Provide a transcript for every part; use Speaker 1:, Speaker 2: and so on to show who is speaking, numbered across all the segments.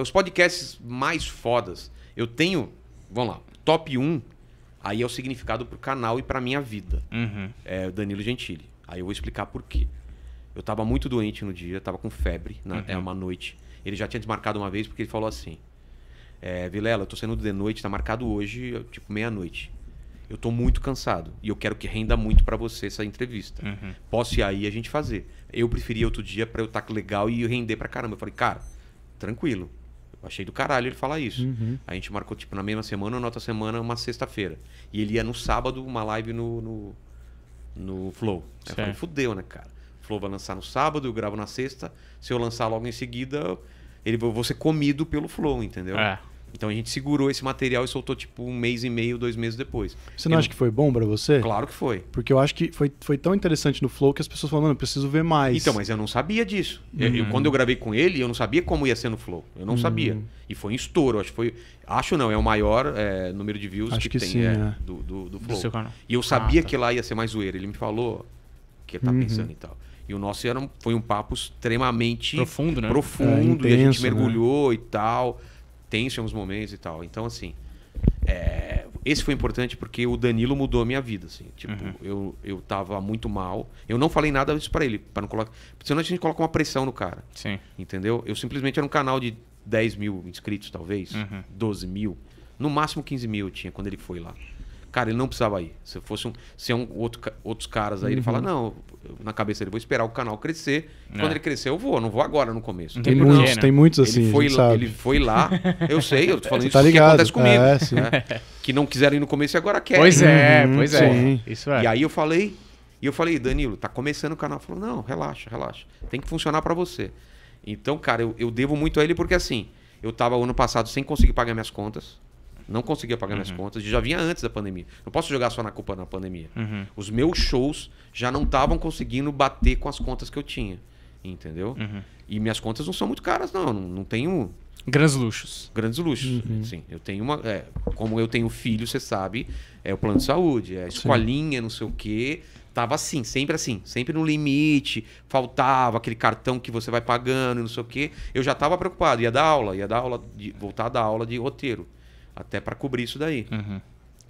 Speaker 1: Os podcasts mais fodas, eu tenho, vamos lá, top 1, aí é o significado pro canal e pra minha vida. É o Danilo Gentili. Aí eu vou explicar por quê. Eu tava muito doente no dia, tava com febre, é uma noite. Ele já tinha desmarcado uma vez porque ele falou assim: Vilela, eu tô saindo de noite, tá marcado hoje, tipo, meia-noite. Eu tô muito cansado e eu quero que renda muito pra você essa entrevista. Posso ir aí e a gente fazer. Eu preferi outro dia pra eu estar legal e render pra caramba. Eu falei, cara, tranquilo. Eu achei do caralho ele falar isso. A gente marcou, tipo, na mesma semana ou na outra semana, uma sexta-feira. E ele ia no sábado, uma live no Flow. Aí eu falei, fudeu, né, cara? O Flow vai lançar no sábado, eu gravo na sexta. Se eu lançar logo em seguida, eu vou ser comido pelo Flow, entendeu? Então a gente segurou esse material e soltou tipo 1 mês e meio, 2 meses depois.
Speaker 2: Você não acha que foi bom pra você?
Speaker 1: Claro que foi.
Speaker 2: Porque eu acho que foi tão interessante no Flow que as pessoas falaram, mano, eu preciso ver mais.
Speaker 1: Então, mas eu não sabia disso. Quando eu gravei com ele, eu não sabia como ia ser no Flow. Eu não sabia. E foi um estouro. Acho não, é o maior número de views que tem
Speaker 2: sim,
Speaker 1: do Flow.
Speaker 3: Do seu canal.
Speaker 1: E eu sabia que lá ia ser mais zoeira. Ele me falou que ele tá pensando e tal. E o nosso foi um papo extremamente
Speaker 3: profundo, né?
Speaker 1: Profundo,
Speaker 2: intenso,
Speaker 1: e a gente mergulhou e tal. Tenso em alguns momentos e tal. Então, assim, esse foi importante porque o Danilo mudou a minha vida, assim. Tipo, eu tava muito mal. Eu não falei nada disso pra ele, para não colocar... Senão a gente coloca uma pressão no cara.
Speaker 3: Sim.
Speaker 1: Entendeu? Eu simplesmente era um canal de 10 mil inscritos, talvez. 12 mil. No máximo 15 mil eu tinha quando ele foi lá. Cara, ele não precisava ir. Se fosse outros caras aí, ele fala, não, na cabeça dele, vou esperar o canal crescer. Quando ele crescer, eu vou. Não vou agora no começo.
Speaker 2: Tem muitos assim,
Speaker 1: ele foi lá, eu sei, eu tô falando isso
Speaker 2: tá
Speaker 1: porque
Speaker 2: ligado.
Speaker 1: acontece comigo. Que não quiseram ir no começo e agora querem.
Speaker 3: Pois é.
Speaker 2: Sim.
Speaker 3: Isso é.
Speaker 1: E aí eu falei, Danilo, tá começando o canal. Ele falou, não, relaxa. Tem que funcionar pra você. Então, cara, eu devo muito a ele porque assim, eu tava ano passado sem conseguir pagar minhas contas. Não conseguia pagar minhas contas. Já vinha antes da pandemia. Não posso jogar só na culpa na pandemia. Os meus shows já não estavam conseguindo bater com as contas que eu tinha. Entendeu? E minhas contas não são muito caras, não. Não tenho...
Speaker 3: Grandes luxos.
Speaker 1: Grandes luxos. Sim, eu tenho uma... como eu tenho filho, você sabe, é o plano de saúde, é a escolinha, não sei o quê. Tava assim, sempre no limite. Faltava aquele cartão que você vai pagando, não sei o quê. Eu já tava preocupado. Ia dar aula, voltar a dar aula de roteiro. Até para cobrir isso daí.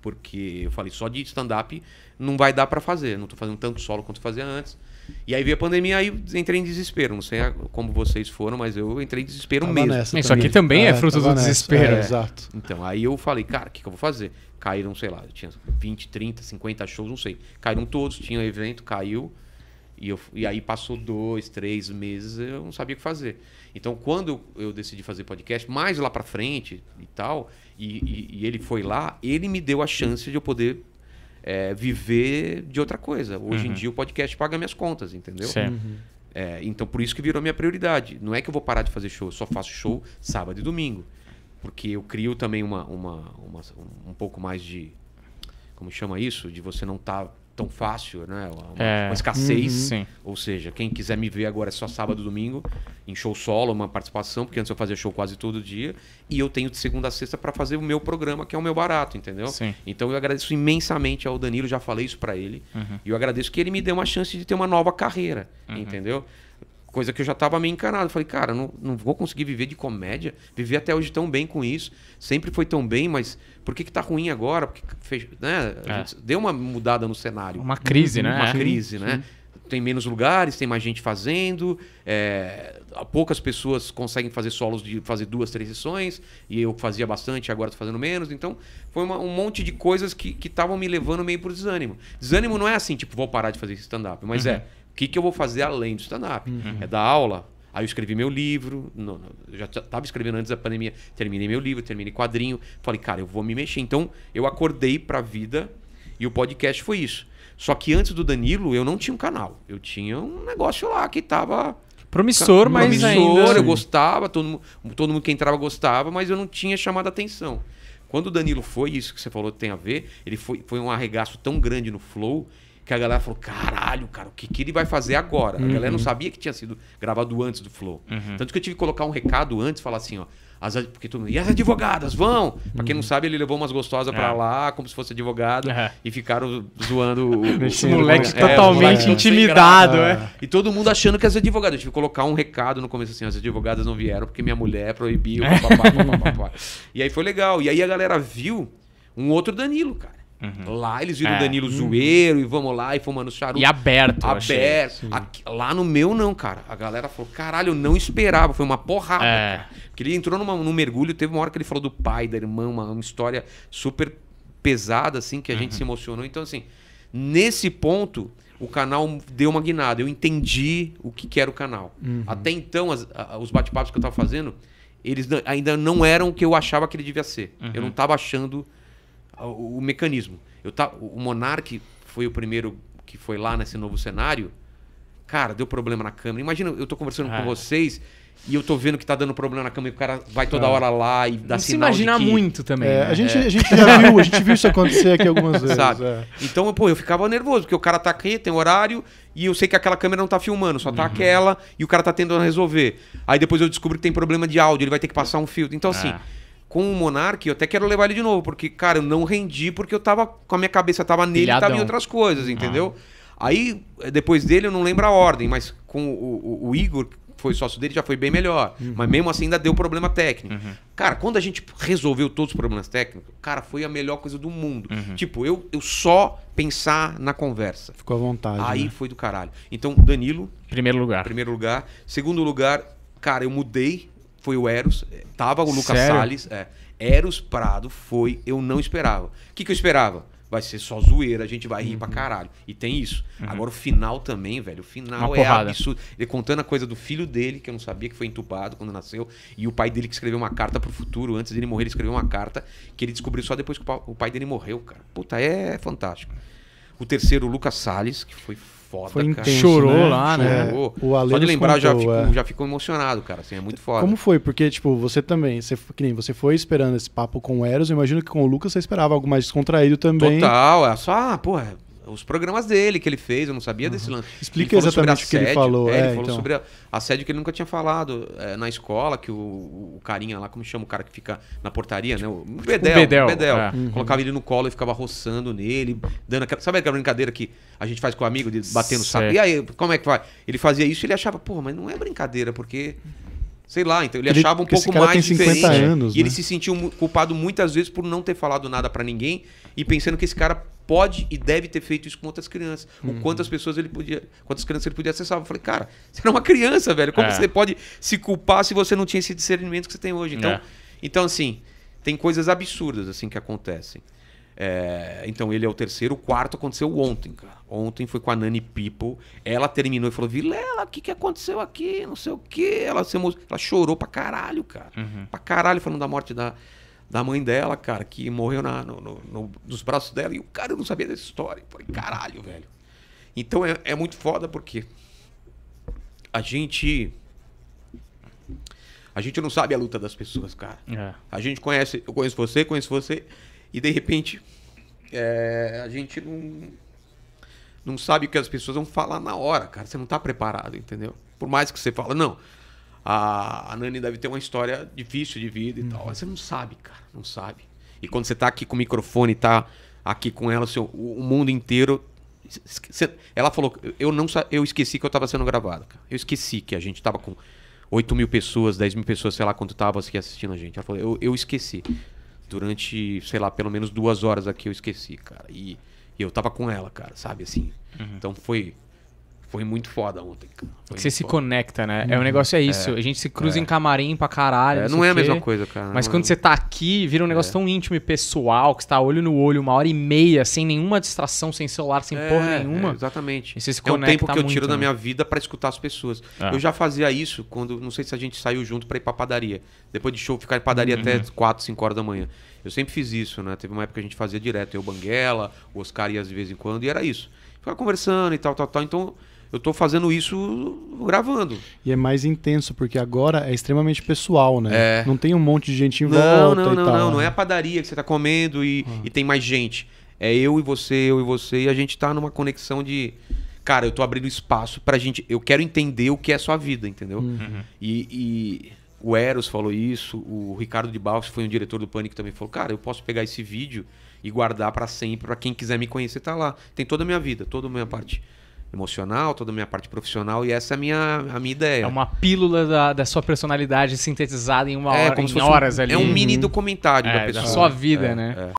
Speaker 1: Porque eu falei, só de stand-up não vai dar para fazer. Não tô fazendo tanto solo quanto fazia antes. E aí veio a pandemia, aí entrei em desespero. Não sei como vocês foram, mas eu entrei em desespero mesmo.
Speaker 3: Isso aqui também é fruto do desespero.
Speaker 2: Exato.
Speaker 1: Então, aí eu falei, cara, o que eu vou fazer? Caíram, sei lá, eu tinha 20, 30, 50 shows, não sei. Caíram todos, tinha evento, caiu. E aí passou 2, 3 meses, eu não sabia o que fazer. Então, quando eu decidi fazer podcast, mais lá pra frente e tal, e ele foi lá, ele me deu a chance de eu poder viver de outra coisa. Hoje em dia o podcast paga minhas contas, entendeu? Então, por isso que virou minha prioridade. Não é que eu vou parar de fazer show, eu só faço show sábado e domingo. Porque eu crio também um pouco mais de... Como chama isso? De você não estar... tão fácil, né? Uma escassez. Ou seja, quem quiser me ver agora é só sábado e domingo, em show solo, uma participação, porque antes eu fazia show quase todo dia. E eu tenho de segunda a sexta para fazer o meu programa, que é o meu barato, entendeu? Então eu agradeço imensamente ao Danilo, já falei isso para ele. E eu agradeço que ele me deu uma chance de ter uma nova carreira, entendeu? Coisa que eu já estava meio encanado. Eu falei, cara, não vou conseguir viver de comédia, viver até hoje tão bem com isso. Sempre foi tão bem, mas por que tá ruim agora? Porque né? A gente deu uma mudada no cenário.
Speaker 3: Uma crise, né?
Speaker 1: Uma crise, né? Tem menos lugares, tem mais gente fazendo. Poucas pessoas conseguem fazer solos de fazer 2, 3 sessões. E eu fazia bastante, agora tô fazendo menos. Então, foi um monte de coisas que estavam me levando meio pro desânimo. Desânimo não é assim, tipo, vou parar de fazer stand-up. Mas o que eu vou fazer além do stand-up? É dar aula. Aí eu escrevi meu livro. Eu já estava escrevendo antes da pandemia. Terminei meu livro, terminei quadrinho. Falei, cara, eu vou me mexer. Então, eu acordei pra vida e o podcast foi isso. Só que antes do Danilo, eu não tinha um canal. Eu tinha um negócio lá que tava...
Speaker 3: Promissor, mas ainda...
Speaker 1: Eu gostava, todo mundo que entrava gostava, mas eu não tinha chamado a atenção. Quando o Danilo foi, isso que você falou tem a ver, ele foi um arregaço tão grande no Flow que a galera falou, caralho, cara, o que ele vai fazer agora? A galera não sabia que tinha sido gravado antes do Flow. Tanto que eu tive que colocar um recado antes, falar assim, ó, porque todo mundo, e as advogadas, vão? Pra quem não sabe, ele levou umas gostosas pra lá, como se fosse advogada, e ficaram zoando
Speaker 3: o moleque totalmente intimidado.
Speaker 1: E todo mundo achando que as advogadas. Eu tive que colocar um recado no começo assim, as advogadas não vieram porque minha mulher proibiu, papapá. E aí foi legal. E aí a galera viu um outro Danilo, cara. Lá eles viram o Danilo zoeiro e vamos lá e fumando charuto.
Speaker 3: E aberto.
Speaker 1: Aqui, lá no meu não, cara. A galera falou, caralho, eu não esperava. Foi uma porrada. Cara. Porque ele entrou num mergulho, teve uma hora que ele falou do pai, da irmã, uma história super pesada, assim, que a gente se emocionou. Então, assim, nesse ponto, o canal deu uma guinada. Eu entendi o que era o canal. Até então, os bate-papos que eu tava fazendo, eles ainda não eram o que eu achava que ele devia ser. Eu não tava achando o mecanismo. O Monark foi o primeiro que foi lá nesse novo cenário. Cara, deu problema na câmera. Imagina, eu tô conversando com vocês e eu tô vendo que tá dando problema na câmera e o cara vai toda hora lá e dá
Speaker 3: não
Speaker 1: sinal
Speaker 3: se imagina
Speaker 1: de que...
Speaker 3: muito também. Né?
Speaker 2: A gente já viu isso acontecer aqui algumas vezes.
Speaker 1: Sabe? Então, pô, eu ficava nervoso, porque o cara tá aqui, tem horário, e eu sei que aquela câmera não tá filmando, só tá aquela, e o cara tá tentando resolver. Aí depois eu descubro que tem problema de áudio, ele vai ter que passar um filtro. Então, assim... Com o Monark, eu até quero levar ele de novo, porque, cara, eu não rendi porque eu tava com a minha cabeça tava nele e tava em outras coisas, entendeu? Aí, depois dele, eu não lembro a ordem, mas com o Igor, que foi sócio dele, já foi bem melhor. Mas mesmo assim ainda deu problema técnico. Cara, quando a gente resolveu todos os problemas técnicos, cara, foi a melhor coisa do mundo. Tipo, eu só pensar na conversa.
Speaker 2: Ficou à vontade.
Speaker 1: Aí foi do caralho. Então, Danilo.
Speaker 3: Primeiro lugar.
Speaker 1: Segundo lugar, cara, eu mudei. Foi o Eros, tava o Lucas
Speaker 3: Sério?
Speaker 1: Salles. Eros Prado eu não esperava. O que eu esperava? Vai ser só zoeira, a gente vai rir pra caralho. E tem isso. Agora o final também, velho. O final é absurdo. Ele contando a coisa do filho dele, que eu não sabia que foi entubado quando nasceu, e o pai dele que escreveu uma carta pro futuro. Antes dele morrer, ele escreveu uma carta que ele descobriu só depois que o pai dele morreu, cara. Puta, é fantástico. O terceiro, o Lucas Salles, que foi foda,
Speaker 2: foi
Speaker 1: cara.
Speaker 2: intenso,
Speaker 3: chorou lá, né?
Speaker 1: Chorou.
Speaker 2: O Ale
Speaker 1: só de lembrar,
Speaker 2: contou,
Speaker 1: já fico emocionado, cara. Assim, é muito foda.
Speaker 2: Como foi? Porque, tipo, você também, que nem você foi esperando esse papo com o Eros, eu imagino que com o Lucas você esperava algo mais descontraído também.
Speaker 1: Total, é só, os programas dele que ele fez, eu não sabia desse lance.
Speaker 2: Explica exatamente o que ele falou.
Speaker 1: Ele falou sobre assédio que ele nunca tinha falado na escola, que o carinha lá, como chama o cara que fica na portaria, né? O Bedel. Colocava ele no colo e ficava roçando nele, dando aquela... Sabe aquela brincadeira que a gente faz com o amigo de bater no saco? E aí, como é que vai? Ele fazia isso e ele achava, mas não é brincadeira, porque... Sei lá, então ele achava um pouco mais diferente.
Speaker 2: Anos,
Speaker 1: e ele se sentiu culpado muitas vezes por não ter falado nada pra ninguém e pensando que esse cara pode e deve ter feito isso com outras crianças. Quantas crianças ele podia acessar. Eu falei, cara, você era uma criança, velho. Como você pode se culpar se você não tinha esse discernimento que você tem hoje? Então assim, tem coisas absurdas assim que acontecem. Então ele é o terceiro. O quarto aconteceu ontem, cara. Ontem foi com a Nani People. Ela terminou e falou, Vilela, o que aconteceu aqui? Não sei o quê. Ela chorou pra caralho, cara. Pra caralho, falando da morte da mãe dela, cara, que morreu nos braços dela. E o cara, eu não sabia dessa história. Eu falei, caralho, velho. Então é muito foda porque a gente não sabe a luta das pessoas, cara. A gente eu conheço você, e de repente a gente não sabe o que as pessoas vão falar na hora, cara. Você não tá preparado, entendeu? Por mais que você fala, não, a Nani deve ter uma história difícil de vida e tal. Mas você não sabe, cara, não sabe. E quando você tá aqui com o microfone, tá aqui com ela, o mundo inteiro... Ela falou, eu esqueci que eu tava sendo gravado, cara. Eu esqueci que a gente tava com 8 mil pessoas, 10 mil pessoas, sei lá quanto tava aqui assistindo a gente. Ela falou, eu esqueci. Durante, sei lá, pelo menos 2 horas aqui eu esqueci, cara. E eu tava com ela, cara, sabe, assim. Então foi muito foda ontem, cara.
Speaker 3: Você se conecta, né? O negócio é isso. A gente se cruza em camarim pra caralho.
Speaker 1: Não é a mesma coisa, cara.
Speaker 3: Mas quando você tá aqui, vira um negócio tão íntimo e pessoal, que você tá olho no olho, 1h30, sem nenhuma distração, sem celular, sem porra nenhuma.
Speaker 1: Exatamente.
Speaker 3: E você se
Speaker 1: é um tempo que eu tiro
Speaker 3: muito,
Speaker 1: da minha vida pra escutar as pessoas. Eu já fazia isso quando, não sei se a gente saiu junto pra ir pra padaria. Depois de show, ficar em padaria até 4, 5 horas da manhã. Eu sempre fiz isso, né? Teve uma época que a gente fazia direto. Eu, Banguela, o Oscar ia de vez em quando, e era isso. Ficava conversando e tal. Então... Eu tô fazendo isso gravando.
Speaker 2: E é mais intenso, porque agora é extremamente pessoal, né? Não tem um monte de gente em volta e tal.
Speaker 1: Não é a padaria que você tá comendo e tem mais gente. É eu e você, e a gente tá numa conexão de... Cara, eu tô abrindo espaço pra gente... Eu quero entender o que é sua vida, entendeu? E o Eros falou isso, o Ricardo de Barros, que foi um diretor do Pânico, também falou, cara, eu posso pegar esse vídeo e guardar pra sempre, pra quem quiser me conhecer, tá lá. Tem toda a minha vida, toda a minha parte emocional, toda a minha parte profissional, e essa é a minha ideia.
Speaker 3: É uma pílula da sua personalidade sintetizada em uma hora,
Speaker 1: como
Speaker 3: em
Speaker 1: se fosse
Speaker 3: horas ali.
Speaker 1: É um mini documentário da
Speaker 3: Da
Speaker 1: pessoa.
Speaker 3: sua vida, né?